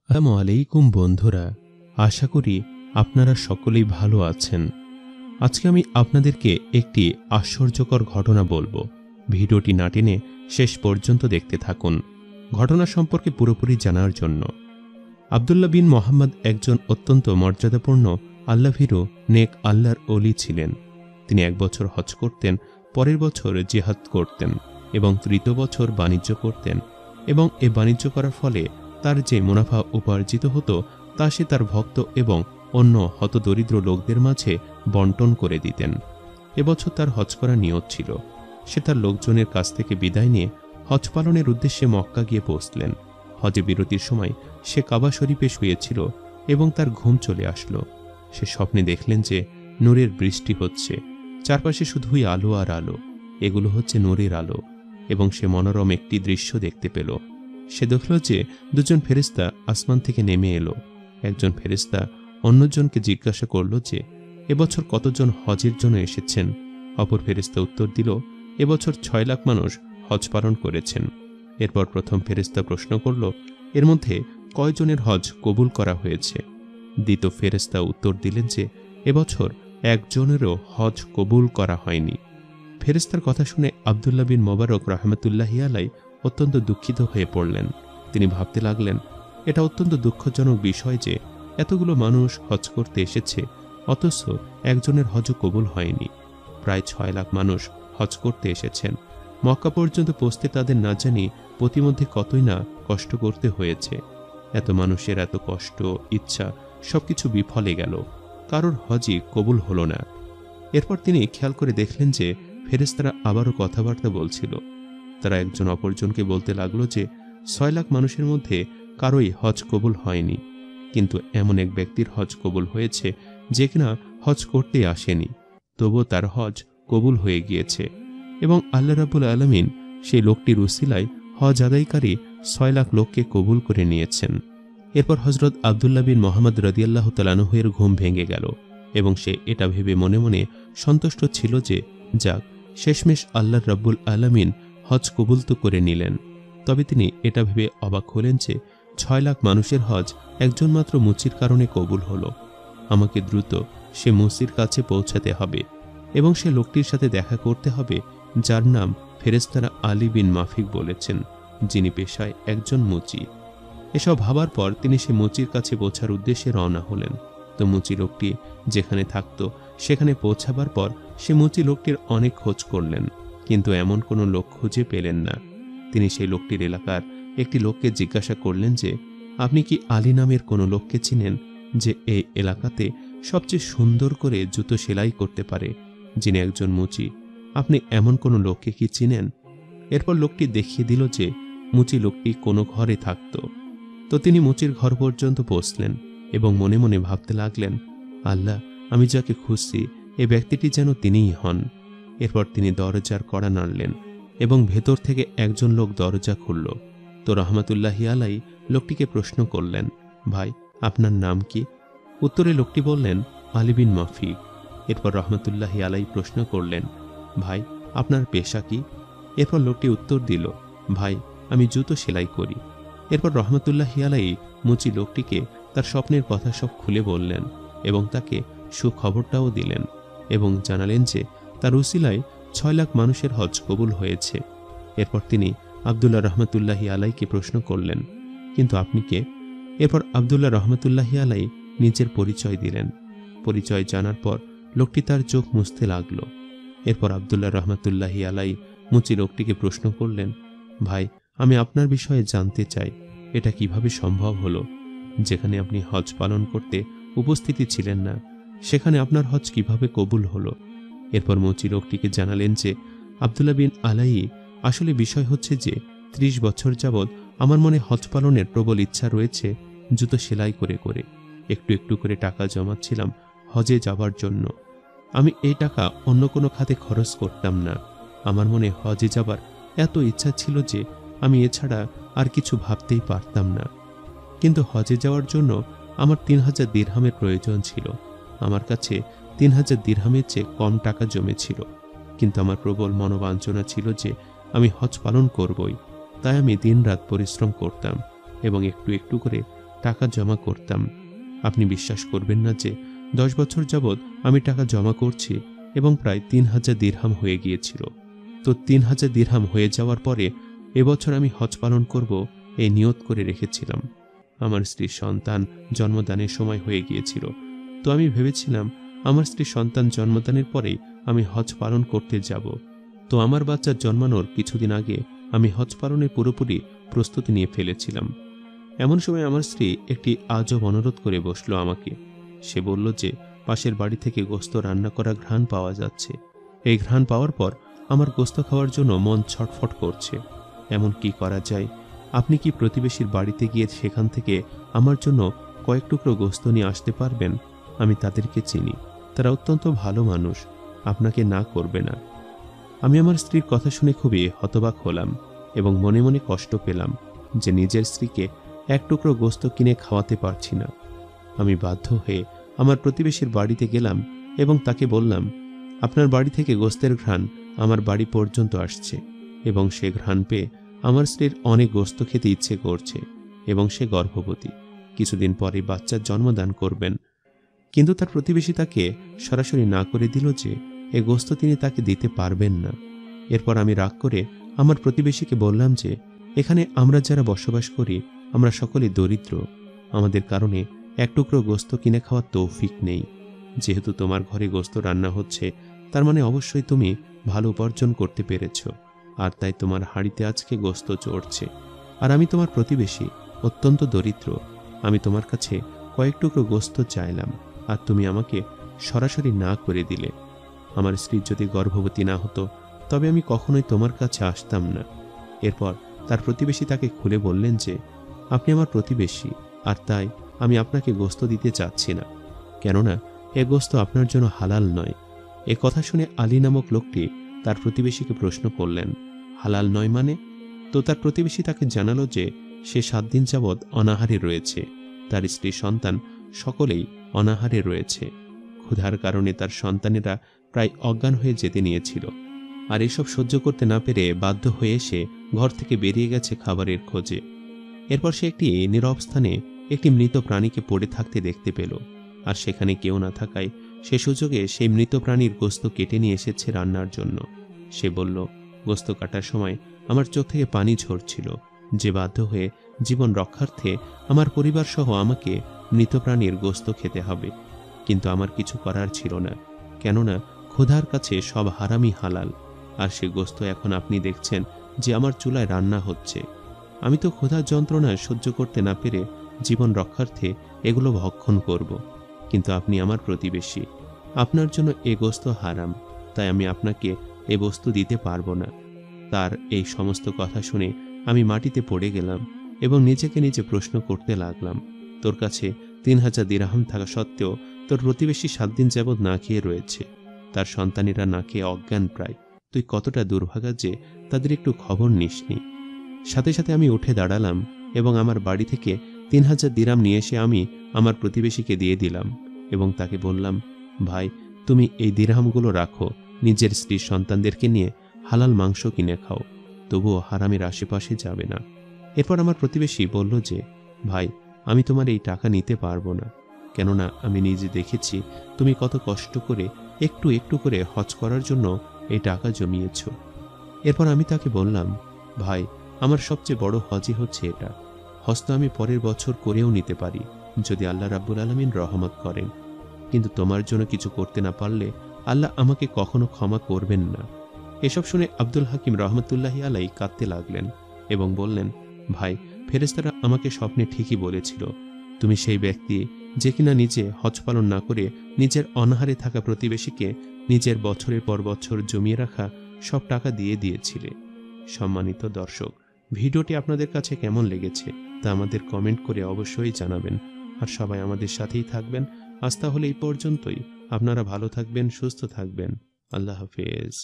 আসসালামু আলাইকুম বন্ধুরা, আশা করি আপনারা সকলেই ভালো আছেন। আজকে আমি আপনাদেরকে একটি আশ্চর্যকর ঘটনা বলবো। ভিডিওটি না টেনে শেষ পর্যন্ত দেখতে থাকুন ঘটনা সম্পর্কে পুরোপুরি জানার জন্য। আব্দুল্লাহ বিন মোহাম্মদ একজন অত্যন্ত মর্যাদাপূর্ণ আল্লাহভীরু নেক আল্লাহর ওলি ছিলেন। তিনি 1 বছর হজ করতেন, পরের বছর জিহাদ করতেন এবং তৃতীয় বছর বাণিজ্য করতেন, এবং এ বাণিজ্য করার ফলে তার যে মুনাফা উপার্জিত হতো তা সে তার ভক্ত এবং অন্য হতদরিদ্র লোকদের মাঝে বন্টন করে দিতেন। এবছর তার হজ করার নিয়ত ছিল। সে তার লোকজনের কাছ থেকে বিদায় নিয়ে হজ পালনের উদ্দেশ্যে মক্কা গিয়ে পৌঁছলেন। হজে বিরতির সময় সে কাবা শরীফে শুয়েছিল এবং তার ঘুম চলে আসলো। সে স্বপ্নে দেখলেন যে নূরের বৃষ্টি হচ্ছে, চারপাশে শুধুই আলো আর আলো। এগুলো হচ্ছে নূরের আলো, এবং সে মনোরম একটি দৃশ্য দেখতে পেল। সে দেখল যে দুজন ফেরেশতা আসমান থেকে নেমে এলো। একজন ফেরেশতা অন্যজনকে জিজ্ঞাসা করল যে এবছর কতজন হজের জন্য এসেছেন। অপর ফেরেশতা উত্তর দিল, এবছর 6 লাখ মানুষ হজ পালন করেছেন। এরপর প্রথম ফেরেশতা প্রশ্ন করল, এর মধ্যে কয়জনের হজ কবুল করা হয়েছে। দ্বিতীয় ফেরেশতা উত্তর দিলেন যে এবছর একজনেরও হজ কবুল করা হয়নি। ফেরেশতার কথা শুনে আব্দুল্লাহ বিন মোবারক রাহমাতুল্লাহি আলাইহি অত্যন্ত দুঃখিত হয়ে পড়লেন। তিনি ভাবতে লাগলেন, এটা অত্যন্ত দুঃখজনক বিষয় যে এতগুলো মানুষ হজ করতে এসেছে, অথচ একজনের হজও কবুল হয়নি। প্রায় 6 লাখ মানুষ হজ করতে এসেছেন। মক্কা পর্যন্ত পৌঁছতে তাদের না জানি প্রতিমধ্যে কতই না কষ্ট করতে হয়েছে। এত মানুষের এত কষ্ট, ইচ্ছা সবকিছু বিফলে গেল, কারোর হজই কবুল হলো না। এরপর তিনি খেয়াল করে দেখলেন যে ফেরেশতারা আবারও কথাবার্তা বলছিল। তারা একজন অপরজনকে বলতে লাগলো যে 6 লাখ মানুষের মধ্যে কারোই হজ কবুল হয়নি, কিন্তু এমন এক ব্যক্তির হজ কবুল হয়েছে যে কিনা হজ করতে আসেনি, তবুও তার হজ কবুল হয়ে গিয়েছে, এবং আল্লাহ রাব্বুল আলামিন সেই লোকটির উসিলায় হজ আদায়কারী 6 লাখ লোককে কবুল করে নিয়েছেন। এরপর হযরত আব্দুল্লাহ বিন মোহাম্মদ রাদিয়াল্লাহু তাআলা আনহুর ঘুম ভেঙে গেল, এবং সে এটা ভেবে মনে মনে সন্তুষ্ট ছিল যে যাক, শেষমেশ আল্লাহ রাব্বুল আলামিন হজ কবুল তো করে নিলেন। তবে তিনি এটা ভেবে অবাক হলেন যে 6 লাখ মানুষের হজ একজন মাত্র মুচির কারণে কবুল হলো। আমাকে দ্রুত সে মুচির কাছে পৌঁছাতে হবে এবং সে লোকটির সাথে দেখা করতে হবে যার নাম ফেরেশতারা আলী বিন মাফিক বলেছেন, যিনি পেশায় একজন মুচি। এসব ভাবার পর তিনি সে মুচির কাছে পৌঁছার উদ্দেশ্যে রওনা হলেন। তো মুচি লোকটি যেখানে থাকত সেখানে পৌঁছাবার পর সে মুচি লোকটির অনেক খোঁজ করলেন, কিন্তু এমন কোনো লোক খুঁজে পেলেন না। তিনি সেই লোকটির এলাকার একটি লোককে জিজ্ঞাসা করলেন যে আপনি কি আলী নামের কোনো লোককে চিনেন যে এই এলাকাতে সবচেয়ে সুন্দর করে জুতো সেলাই করতে পারে, যিনি একজন মুচি? আপনি এমন কোনো লোককে কি চিনেন? এরপর লোকটি দেখিয়ে দিল যে মুচি লোকটি কোনো ঘরে থাকত। তো তিনি মুচির ঘর পর্যন্ত পৌঁছলেন এবং মনে মনে ভাবতে লাগলেন, আল্লাহ, আমি যাকে খুঁজছি এ ব্যক্তিটি যেন তিনিই হন। এরপর তিনি দরজার কড়া নাড়লেন এবং ভেতর থেকে একজন লোক দরজা খুলল। তো রহমাতুল্লাহি আলাইহি লোকটিকে প্রশ্ন করলেন, ভাই, আপনার নাম কি? উত্তরে লোকটি বললেন, আলী বিন মাফিক। এরপর রহমাতুল্লাহি আলাইহি প্রশ্ন করলেন, ভাই, আপনার পেশা কি? এরপর লোকটি উত্তর দিল, ভাই, আমি জুতো সেলাই করি। এরপর রহমাতুল্লাহি আলাইহি মুচি লোকটিকে তার স্বপ্নের কথা সব খুলে বললেন এবং তাকে সুখবরটাও দিলেন এবং জানালেন যে তার উসিলায় 6 লাখ মানুষের হজ কবুল হয়েছে। এরপর তিনি আব্দুল্লাহ রহমাতুল্লাহি আলাইহিকে প্রশ্ন করলেন, কিন্তু আপনি কে? এরপর আব্দুল্লাহ রহমাতুল্লাহি আলাইহি নিজের পরিচয় দিলেন। পরিচয় জানার পর লোকটি তার চোখ মুছতে লাগল। এরপর আব্দুল্লাহ রহমাতুল্লাহি আলাইহি মুচি লোকটিকে প্রশ্ন করলেন, ভাই, আমি আপনার বিষয়ে জানতে চাই, এটা কিভাবে সম্ভব হলো? যেখানে আপনি হজ পালন করতে উপস্থিতি ছিলেন না, সেখানে আপনার হজ কিভাবে কবুল হলো? এরপর মুচি লোকটিকে জানালেন যে আব্দুল্লাহ বিন আলাইহি, আসলে বিষয় হচ্ছে যে 30 বছর যাবৎ আমার মনে হজ পালনের প্রবল ইচ্ছা রয়েছে। জুতো সেলাই করে করে একটু একটু করে টাকা জমাচ্ছিলাম হজে যাবার জন্য। আমি এই টাকা অন্য কোনো খাতে খরচ করতাম না। আমার মনে হজে যাবার এত ইচ্ছা ছিল যে আমি এছাড়া আর কিছু ভাবতেই পারতাম না। কিন্তু হজে যাওয়ার জন্য আমার 3000 দিরহামের প্রয়োজন ছিল। আমার কাছে 3000 দিরহামের চেয়ে কম টাকা জমেছিল, কিন্তু আমার প্রবল মনোবাঞ্ছনা ছিল যে আমি হজ পালন করবই। তাই আমি দিনরাত পরিশ্রম করতাম এবং একটু একটু করে টাকা জমা করতাম। আপনি বিশ্বাস করবেন না যে 10 বছর যাবৎ আমি টাকা জমা করছি এবং প্রায় 3000 দিরহাম হয়ে গিয়েছিল। তো 3000 দিরহাম হয়ে যাওয়ার পরে এবছর আমি হজ পালন করব এই নিয়ত করে রেখেছিলাম। আমার স্ত্রীর সন্তান জন্মদানের সময় হয়ে গিয়েছিল। তো আমি ভেবেছিলাম আমার স্ত্রী সন্তান জন্মদানের পরেই আমি হজ পালন করতে যাব। তো আমার বাচ্চার জন্মানোর কিছুদিন আগে আমি হজ পালনের পুরোপুরি প্রস্তুতি নিয়ে ফেলেছিলাম। এমন সময় আমার স্ত্রী একটি আজব অনুরোধ করে বসলো আমাকে। সে বলল যে পাশের বাড়ি থেকে গোস্ত রান্না করা ঘ্রাণ পাওয়া যাচ্ছে। এই ঘ্রাণ পাওয়ার পর আমার গোস্ত খাওয়ার জন্য মন ছটফট করছে। এমন কি করা যায়? আপনি কি প্রতিবেশীর বাড়িতে গিয়ে সেখান থেকে আমার জন্য কয়েক টুকরো গোস্ত নিয়ে আসতে পারবেন? আমি তাদেরকে চিনি, তারা অত্যন্ত ভালো মানুষ, আপনাকে না করবে না। আমি আমার স্ত্রীর কথা শুনে খুবই হতবাক হলাম এবং মনে মনে কষ্ট পেলাম যে নিজের স্ত্রীকে এক টুকরো গোস্ত কিনে খাওয়াতে পারছি না। আমি বাধ্য হয়ে আমার প্রতিবেশীর বাড়িতে গেলাম এবং তাকে বললাম, আপনার বাড়ি থেকে গোস্তের ঘ্রাণ আমার বাড়ি পর্যন্ত আসছে এবং সে ঘ্রাণ পেয়ে আমার স্ত্রীর অনেক গোস্ত খেতে ইচ্ছে করছে এবং সে গর্ভবতী, কিছুদিন পরে বাচ্চার জন্মদান করবেন। কিন্তু তার প্রতিবেশী তাকে সরাসরি না করে দিল যে এ গোস্ত তিনি তাকে দিতে পারবেন না। এরপর আমি রাগ করে আমার প্রতিবেশীকে বললাম যে এখানে আমরা যারা বসবাস করি আমরা সকলে দরিদ্র, আমাদের কারণে এক টুকরো গোস্ত কিনে খাওয়ার তৌফিক নেই। যেহেতু তোমার ঘরে গোস্ত রান্না হচ্ছে তার মানে অবশ্যই তুমি ভালো উপার্জন করতে পেরেছ, আর তাই তোমার হাঁড়িতে আজকে গোস্ত চড়ছে। আর আমি তোমার প্রতিবেশী, অত্যন্ত দরিদ্র, আমি তোমার কাছে কয়েক টুকরো গোস্ত চাইলাম আর তুমি আমাকে সরাসরি না করে দিলে। আমার স্ত্রী যদি গর্ভবতী না হতো তবে আমি কখনোই তোমার কাছে আসতাম না। এরপর তার প্রতিবেশী তাকে খুলে বললেন যে আপনি আমার প্রতিবেশী আর তাই আমি আপনাকে গোস্ত দিতে চাচ্ছি না, কেননা এ গোস্ত আপনার জন্য হালাল নয়। এ কথা শুনে আলী নামক লোকটি তার প্রতিবেশীকে প্রশ্ন করলেন, হালাল নয় মানে? তো তার প্রতিবেশী তাকে জানালো যে সে 7 দিন যাবৎ অনাহারে রয়েছে, তার স্ত্রী সন্তান সকলেই অনাহারে রয়েছে। ক্ষুধার কারণে তার সন্তানেরা প্রায় অজ্ঞান হয়ে যেতে নিয়েছিল, আর এসব সহ্য করতে না পেরে বাধ্য হয়ে সে ঘর থেকে বেরিয়ে গেছে খাবারের খোঁজে। এরপর সে একটি নীরব স্থানে একটি মৃত প্রাণীকে পড়ে থাকতে দেখতে পেল, আর সেখানে কেউ না থাকায় সে সুযোগে সেই মৃত প্রাণীর গোস্ত কেটে নিয়ে এসেছে রান্নার জন্য। সে বলল, গোস্ত কাটার সময় আমার চোখ থেকে পানি ঝরছিল, যে বাধ্য হয়ে জীবন রক্ষার্থে আমার পরিবার সহ আমাকে মৃত প্রাণীর গোস্ত খেতে হবে। কিন্তু আমার কিছু করার ছিল না, কেননা ক্ষুধার কাছে সব হারামই হালাল, আর সে গোস্ত এখন আপনি দেখছেন যে আমার চুলায় রান্না হচ্ছে। আমি তো ক্ষুধার যন্ত্রণা সহ্য করতে না পেরে জীবন রক্ষার্থে এগুলো ভক্ষণ করব, কিন্তু আপনি আমার প্রতিবেশী, আপনার জন্য এ গোস্ত হারাম, তাই আমি আপনাকে এ বস্তু দিতে পারবো না। তার এই সমস্ত কথা শুনে আমি মাটিতে পড়ে গেলাম এবং নিজেকে নিজে প্রশ্ন করতে লাগলাম, তোর কাছে 3000 দিরহাম থাকা সত্ত্বেও তোর প্রতিবেশী 7 দিন যাবৎ না খেয়ে রয়েছে, তার সন্তানেরা না খেয়ে অজ্ঞান প্রায়, তুই কতটা দুর্ভাগা যে তাদের একটু খবর নিসনি। সাথে সাথে আমি উঠে দাঁড়ালাম এবং আমার বাড়ি থেকে 3000 দিরহাম নিয়ে এসে আমি আমার প্রতিবেশীকে দিয়ে দিলাম এবং তাকে বললাম, ভাই তুমি এই দিরহামগুলো রাখো, নিজের স্ত্রীর সন্তানদেরকে নিয়ে হালাল মাংস কিনে খাও, তবুও হারামের আশেপাশে যাবে না। এরপর আমার প্রতিবেশী বলল যে ভাই আমি তোমার এই টাকা নিতে পারবো না, কেননা আমি নিজে দেখেছি তুমি কত কষ্ট করে একটু একটু করে হজ করার জন্য এই টাকা জমিয়েছ। এরপর আমি তাকে বললাম, ভাই আমার সবচেয়ে বড় হজই হচ্ছে এটা, হজ তো আমি পরের বছর করেও নিতে পারি যদি আল্লাহ রাব্বুল আলামিন রহমত করেন, কিন্তু তোমার জন্য কিছু করতে না পারলে আল্লাহ আমাকে কখনো ক্ষমা করবেন না। এসব শুনে আব্দুল হাকিম রহমতুল্লাহি আলাই কাঁদতে লাগলেন এবং বললেন, ভাই ফেরেশতারা আমাকে স্বপ্নে ঠিকই বলেছিল তুমি সেই ব্যক্তি যে কিনা নিজে হজ পালন না করে নিজের অনাহারে থাকা প্রতিবেশীকে নিজের বছরের পর বছর জমিয়ে রাখা সব টাকা দিয়ে দিয়েছিলে। সম্মানিত দর্শক, ভিডিওটি আপনাদের কাছে কেমন লেগেছে তা আমাদের কমেন্ট করে অবশ্যই জানাবেন, আর সবাই আমাদের সাথেই থাকবেন। আজ তাহলে এই পর্যন্তই, আপনারা ভালো থাকবেন, সুস্থ থাকবেন, আল্লাহ হাফেজ।